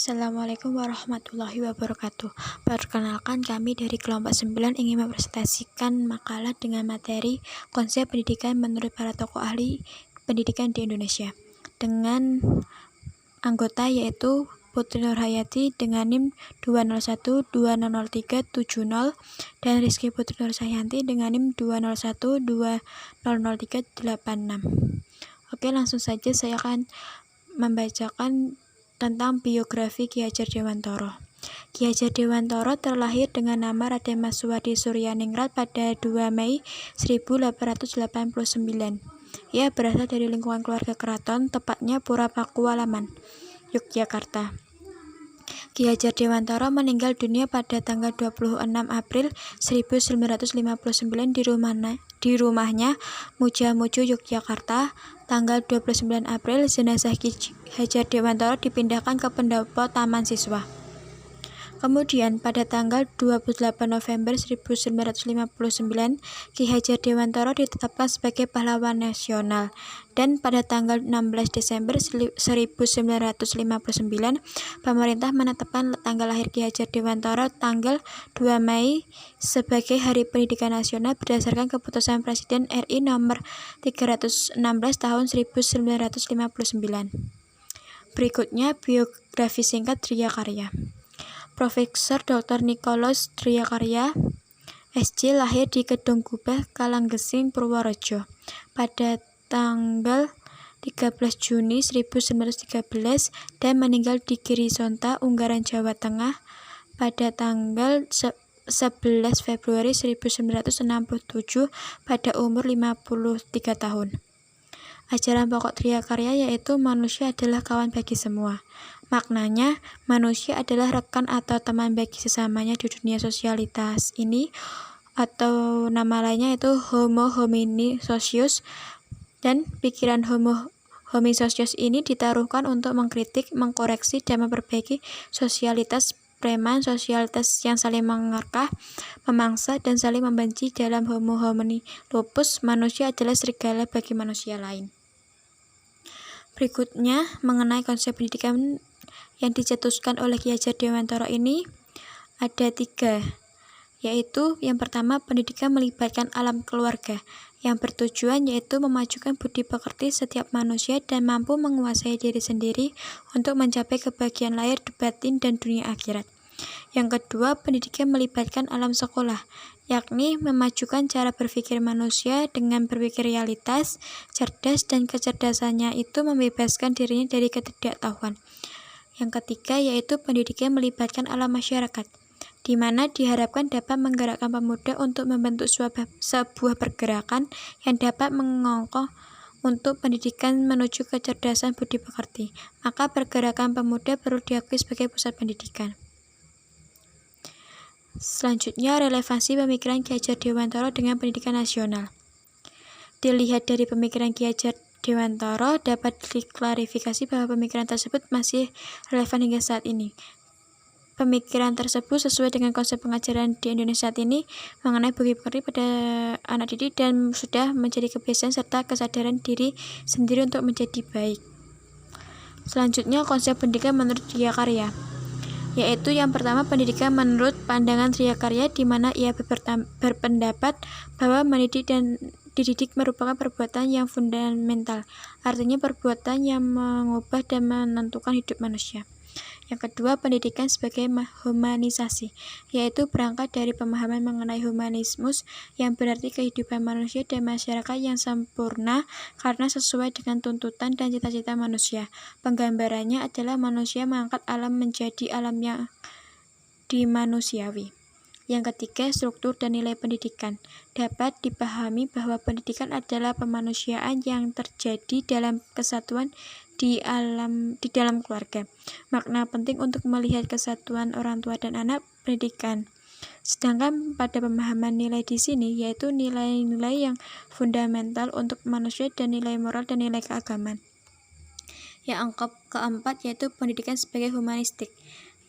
Assalamualaikum warahmatullahi wabarakatuh. Perkenalkan, kami dari kelompok 9 ingin mempresentasikan makalah dengan materi konsep pendidikan menurut para tokoh ahli pendidikan di Indonesia dengan anggota yaitu Putri Nurhayati dengan NIM 201200370 dan Rizky Putri Nursahyanti dengan NIM 201200386. Oke, langsung saja saya akan membacakan tentang biografi Ki Hajar Dewantara. Ki Hajar Dewantara terlahir dengan nama Raden Mas Suwardi Suryaningrat pada 2 Mei 1889. Ia berasal dari lingkungan keluarga keraton, tepatnya Pura Pakualaman, Yogyakarta. Ki Hajar Dewantara meninggal dunia pada tanggal 26 April 1959 di rumahnya Mujamuju, Yogyakarta. Tanggal 29 April, jenazah Ki Hajar Dewantara dipindahkan ke pendopo Taman Siswa. Kemudian pada tanggal 28 November 1959, Ki Hajar Dewantara ditetapkan sebagai pahlawan nasional. Dan pada tanggal 16 Desember 1959, pemerintah menetapkan tanggal lahir Ki Hajar Dewantara tanggal 2 Mei sebagai Hari Pendidikan Nasional berdasarkan keputusan Presiden RI nomor 316 tahun 1959. Berikutnya biografi singkat Dria Karya. Profesor Dr. Nikolaus Dria Karya, SC, lahir di Kedung Gubah, Kalanggesing, Purworejo pada tanggal 13 Juni 1913 dan meninggal di Girisonta, Ungaran, Jawa Tengah pada tanggal 11 Februari 1967 pada umur 53 tahun. Ajaran pokok Dria Karya yaitu manusia adalah kawan bagi semua. Maknanya, manusia adalah rekan atau teman bagi sesamanya di dunia sosialitas ini, atau nama lainnya itu Homo homini socius, dan pikiran Homo homini socius ini ditaruhkan untuk mengkritik, mengkoreksi, dan memperbaiki sosialitas preman, sosialitas yang saling mengerkah, memangsa, dan saling membenci. Dalam Homo homini lupus, manusia adalah serigala bagi manusia lain. Berikutnya, mengenai konsep pendidikan yang dicetuskan oleh Ki Hajar Dewantara ini ada 3, yaitu yang pertama, pendidikan melibatkan alam keluarga, yang bertujuan yaitu memajukan budi pekerti setiap manusia dan mampu menguasai diri sendiri untuk mencapai kebahagiaan lahir, batin, dan dunia akhirat. Yang kedua, pendidikan melibatkan alam sekolah, yakni memajukan cara berpikir manusia dengan berpikir realitas, cerdas, dan kecerdasannya itu membebaskan dirinya dari ketidaktahuan. Yang ketiga, yaitu pendidikan melibatkan alam masyarakat, di mana diharapkan dapat menggerakkan pemuda untuk membentuk sebuah pergerakan yang dapat mengongkoh untuk pendidikan menuju kecerdasan budi pekerti. Maka pergerakan pemuda perlu diakui sebagai pusat pendidikan. Selanjutnya, relevansi pemikiran Ki Hajar Dewantara dengan pendidikan nasional. Dilihat dari pemikiran Ki Hajar Dewantara, dapat diklarifikasi bahwa pemikiran tersebut masih relevan hingga saat ini. Pemikiran tersebut sesuai dengan konsep pengajaran di Indonesia saat ini mengenai budi pekerti pada anak didik dan sudah menjadi kebiasaan serta kesadaran diri sendiri untuk menjadi baik. Selanjutnya, konsep pendidikan menurut Dria Karya, yaitu yang pertama, pendidikan menurut pandangan Dria Karya, di mana ia berpendapat bahwa mendidik dan dididik merupakan perbuatan yang fundamental, artinya perbuatan yang mengubah dan menentukan hidup manusia. Yang kedua, pendidikan sebagai humanisasi, yaitu berangkat dari pemahaman mengenai humanismus yang berarti kehidupan manusia dan masyarakat yang sempurna karena sesuai dengan tuntutan dan cita-cita manusia. Penggambarannya adalah manusia mengangkat alam menjadi alam yang dimanusiawi. Yang ketiga, struktur dan nilai pendidikan. Dapat dipahami bahwa pendidikan adalah pemanusiaan yang terjadi dalam kesatuan di dalam keluarga. Makna penting untuk melihat kesatuan orang tua dan anak, pendidikan. Sedangkan pada pemahaman nilai di sini yaitu nilai-nilai yang fundamental untuk manusia dan nilai moral dan nilai keagamaan. Yang keempat yaitu pendidikan sebagai humanistik,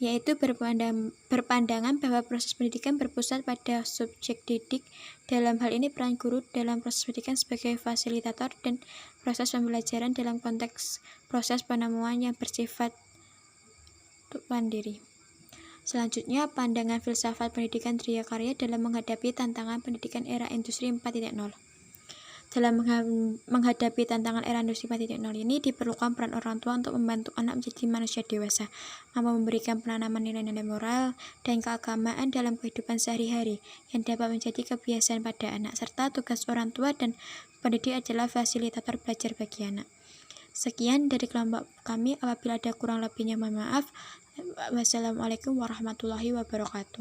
yaitu berpandangan bahwa proses pendidikan berpusat pada subjek didik. Dalam hal ini peran guru dalam proses pendidikan sebagai fasilitator dan proses pembelajaran dalam konteks proses penemuan yang bersifat mandiri. Selanjutnya, pandangan filsafat pendidikan Tria Karya dalam menghadapi tantangan pendidikan era industri 4.0. Dalam menghadapi tantangan era industri 4.0 ini diperlukan peran orang tua untuk membantu anak menjadi manusia dewasa, mampu memberikan penanaman nilai-nilai moral dan keagamaan dalam kehidupan sehari-hari yang dapat menjadi kebiasaan pada anak, serta tugas orang tua dan pendidik adalah fasilitator belajar bagi anak. Sekian dari kelompok kami, apabila ada kurang lebihnya mohon maaf. Wassalamualaikum warahmatullahi wabarakatuh.